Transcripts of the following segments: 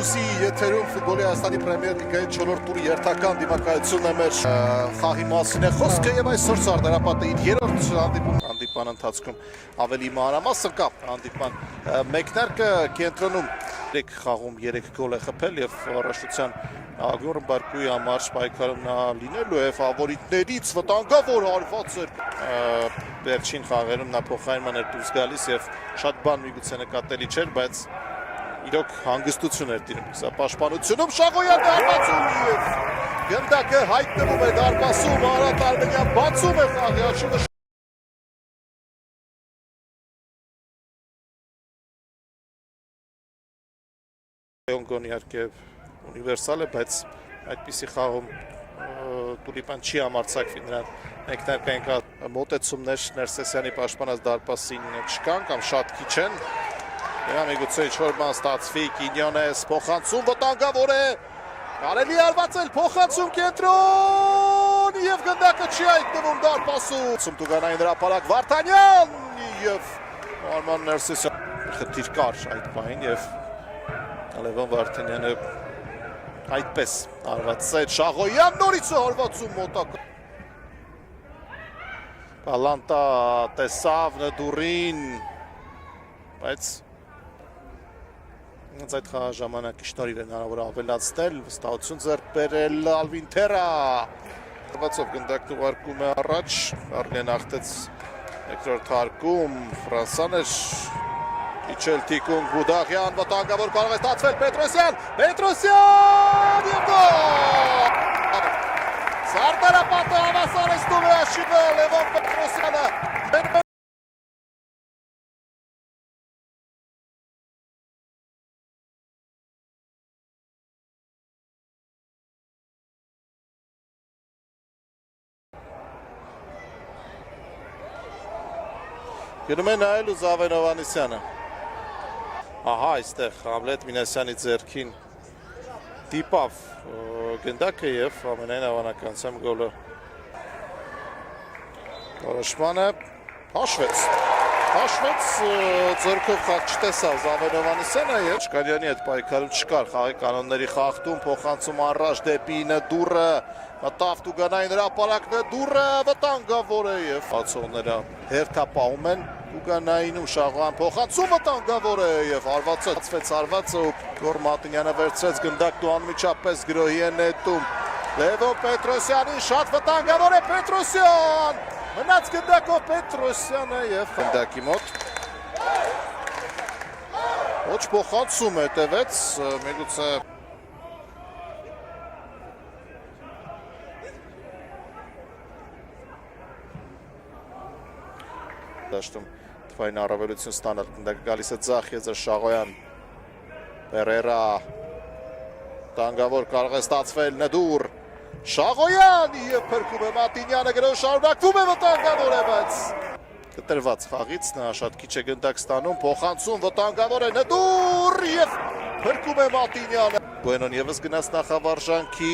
Plus-ի եթերում ֆուտբոլի Հայաստանի պրեմիեր լիգայի 4-րդ տուրի երթական դիմակայությունն է մեր խաղի մասին է խոսքը եւ այսօր Սարդարապատը իր երրորդ հանդիպան ընթացքում ավելի մանրամասն կա հանդիպան մեկնարկը կենտրոնում 3 խաղում 3 գոլ է խփել եւ առաջնության Գյորգ Բարկուի համար պայքարում նա լինելու է ֆավորիտներից վտանգավոր հարված էր վերջին խաղերում նա փոխարինման էր դուրս գալիս եւ շատ բան միգուցե նկատելի չէր, բայց իրոք հանգստություն էր տիրում սա պաշտպանությունում Շաղոյանը հարվածում եւ գնդակը հայտնվում է դարպասում Արադ Արմենյան բացում է խաղի աչքը Գոնի իհարկե ունիվերսալ է, բայց այդպիսի խաղում Տուլիպան չի համարձակվի նրան մեկնարկային մոտեցումներ Ներսեսյանի պաշտպանած դարպասին չկան կամ շատ քիչ են Եվ միգուցե ինչ-որ բան ստացվի Կինյոնես փոխանցում վտանգավոր է կարելի արվածել փոխանցում կենտրոն եւ գնդակը չի հայտնվում դարպասում Տուգանային հրապարակ Վարդանյան եւ Արման Ներսեսյան խնդիր կար այդ բանին եւ Լևոն Վարդանյանը այդպես արվածեց Շաղոյան նորից է հարվածում մոտակա Պալանտա տեսավ նդուրին բայց Հենց այդ ժամանակի շնորհիվ են հնարավոր ավելացնել, վստահություն ձեռք բերել Ալվին Թերա Հարվածով գնդակ ուղարկում է առաջ, Արլեն ախտեց երկրորդ հարկում, Ֆրանսան էր իջել թիկունք Բուդաղյան, վտանգավոր կարող է ստացվել Պետրոսյան և գոլ! Սարդարապատը հավասարեցնում է աշխիվը Լևոն Պետրոսյանը Գնում է նայելու Զավեն Հովհաննիսյանը Ահա այստեղ Համլետ Մինասյանի ձեռքին դիպավ գնդակը եւ ամենայն հավանականությամբ գոլը Որոշմանը հաշվեց ձեռքով խաղ չտեսավ Զավեն Հովհաննիսյանը եւ Չկարյանի հետ պայքարում չկար խաղի կանոնների խախտում փոխանցում առաջ դեպի Նդուրը մտավ Տուգանային հրապարակ Նդուրը վտանգավոր է եւ բացողները հերթապահում են Տուգանայինում Շաղոյան փոխանցում վտանգավոր է եւ հարվածը Գոր Մատինյանը վերցրեց գնդակն ու անմիջապես գրոհի է նետում Լևոն Պետրոսյանին շատ վտանգավոր է Պետրոսյան մնաց գնդակով Պետրոսյանը եւ գնդակի մոտ ոչ փոխանցում հետևեց միգուցե դաշտում թվային առավելություն ստանալ գնդակը գալիս է ձախ եզր Շաղոյան Պերերա տանգավոր կարող է ստացվել Նդուր Շաղոյան եւ փրկում է Մատինյանը գրով շարունակվում է վտանգավոր է բայց կտրված խաղից նա շատ քիչ է գնդակ ստանում փոխանցում վտանգավոր է Նդուր եւ փրկում է Մատինյանը Բուենոն եւս գնաց նախավարժանքի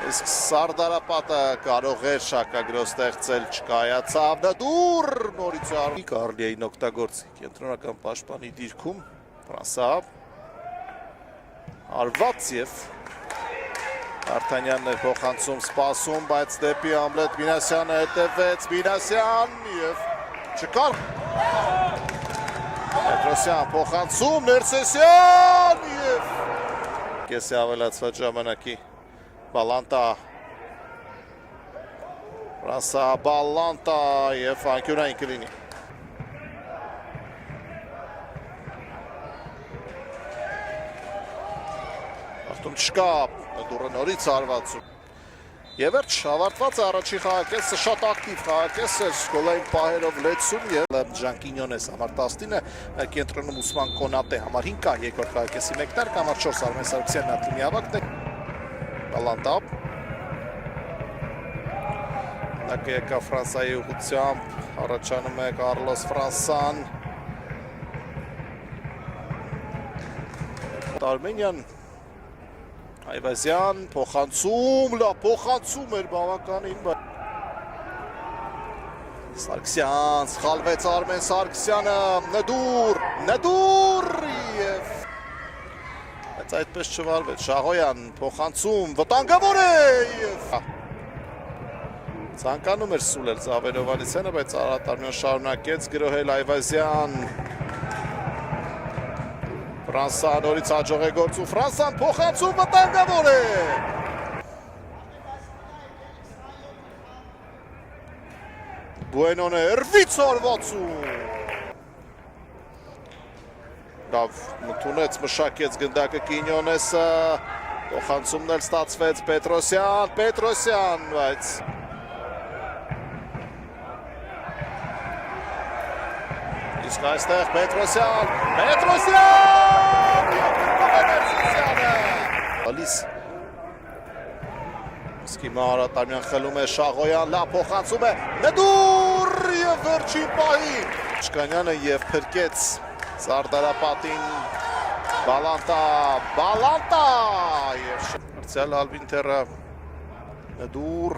Իսկ Սարդարապատը կարող էր շակագրով ստեղծել չկայացավ Նդուր նորից Կարլիային օգտագործի կենտրոնական պաշտպանի դիրքում Ֆրանսավ Արված եւ Վարդանյանն է փոխանցում սպասում, բայց դեպի Համլետ Մինասյանը հետևեց Մինասյան եւ չկար Պետրոսյան փոխանցում Ներսեսյան եւ կեսի ավելացված ժամանակի Բալանտա Ֆրանսա Բալանտա եւ անկյունային կլինի Ախտում չկա Նդուրը նորից հարվածում Եվ վերջ ավարտված առաջի խաղակեսը շատ ակտիվ խաղակես էր գոլային պահերով լեցում եւ Ժանկինյոնես համար 19-ը կենտրոնում Ուսման Կոնատե համար 5 կա երկրորդ խաղակեսի մեկնարկ համար 4 Արմեն Սարգսյանն ատլիմի ավակն է Բալանտա Նակը եկա Ֆրանսայի ուղղությամբ առաջանում է Կարլոս Ֆրանսան Արմենյան Այվազյան փոխանցում էր բավականին Սարգսյան, սխալվեց Արմեն Սարգսյանը, նդուր և բայց այդպես չվարվեց, Շաղոյան փոխանցում, վտանգավոր է և ցանկանում էր սուլել Զավեն Հովհաննիսյանը, բայց Արարատ Արմենյանը շարունակեց գրոհել Այվազյան Ֆրանսան նորից հաջող է գործում, Ֆրանսան փոխանցում, վտանգավոր է Բուենոն է, Էրվից արվածում Լավ, մթունեց, մշակեց գնդակը Կինյոնեսը, փոխանցումն էլ ստացվեց Պետրոսյան, բայց իսկ այստեղ Պետրոսյան, Ալիս իսկ հիմա Արարատ Արմենյան խլում է Շաղոյան, լավ փոխանցում է, նդուր և վերջին պահի Չկանյանը և փրկեց Սարդարապատին Բալանտա և Մրցյալ Ալվինտերը նդուր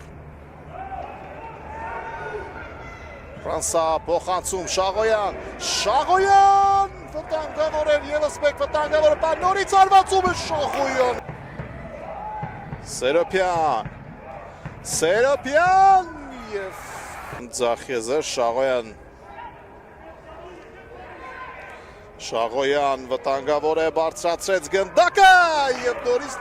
Ֆրանսա փոխանցում Շաղոյան վտանգավոր էր ևս մեկ վտանգավոր է նորից արվածում է Շաղոյան Սերոպյան և ձախ եզր Շաղոյան վտանգավոր է բարձրացրեց գնդակը և նորից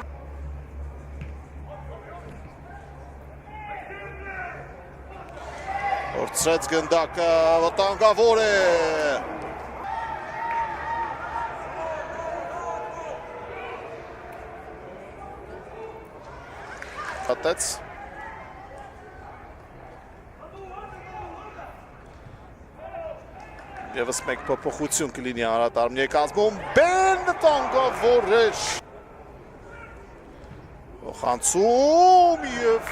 Որցրեց գնդակը վտանգավոր է Հատեց Եվս մեկ փոփոխություն կլինի Արարատ Արմենիայի կազմում Բեն վտանգավոր էր Փոխանցում և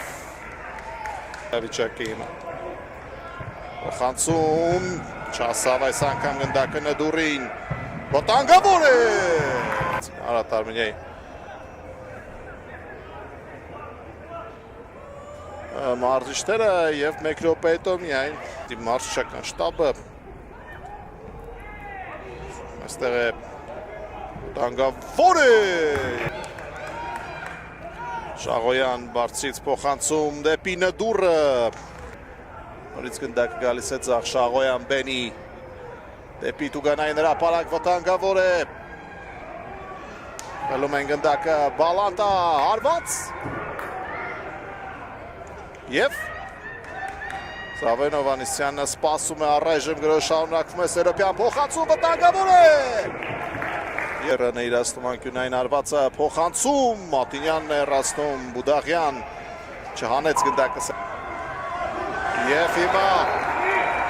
վիճակը հիմա Փոխանցում չասավ այս անգամ գնդակը նդուրին վտանգավոր է Արարատ Արմենիայի մարզիչները և մեկ րոպե հետո միայն մարզչական շտաբը այստեղ է վտանգավոր է Շաղոյան բարձրից փոխանցում դեպի նդուրը նորից գնդակը գալիս է ձախ Շաղոյան Բենի դեպի Տուգանային հրապարակ վտանգավոր է խլում են գնդակը Բալանտա հարված Եվ Զավեն Հովհաննիսյանը սպասում է առայժմ գրոհ շարունակվում է Սերոպյան փոխանցում վտանգավոր է Երն է իրացնում անկյունային արվածը փոխանցում Մատինյանն է հեռացնում Բուդաղյան չհանեց գնդակը Եվ հիմա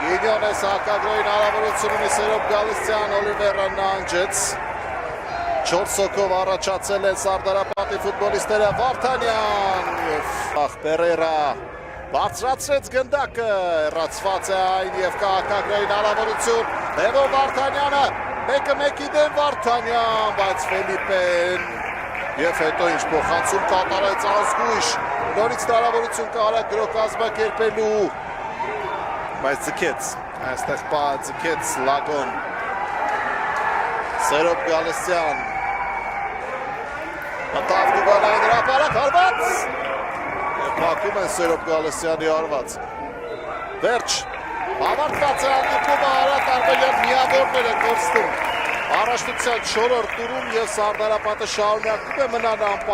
Կինյոնես հակագրոյին հարաբերություն ունի Սերոպ Գալստյան Օլիվերը նանջեց 4 հոգով առաջացել են Սարդարապատի ֆուտբոլիստները Վարդանյան և Պերեյրա բարձրացրեց գնդակը հեռացված է այն և կա հակագրոյին հարաբերություն Լևոն Վարդանյանը մեկը մեկի դեմ Վարդանյան բայց Ֆելիպեն և հետո ինչ փոխանցում կատարեց ազգույշ նորից հարաբերություն կա գրոհ կազմակերպելու բայց ձգեց այստեղ ձգեց Լագոն Սերոպ Գալստյան Մտավ Տուգանային հրապարակ հարված և փակում են Սերոպ Գալստյանի հարված Վերջ ավարտված է հանդիպումը Արարատ Արմենյան միավորներ է կորստում առաջնության 4-րդ տուրում և Սարդարապատը շարունակում է մնալ անպաշտ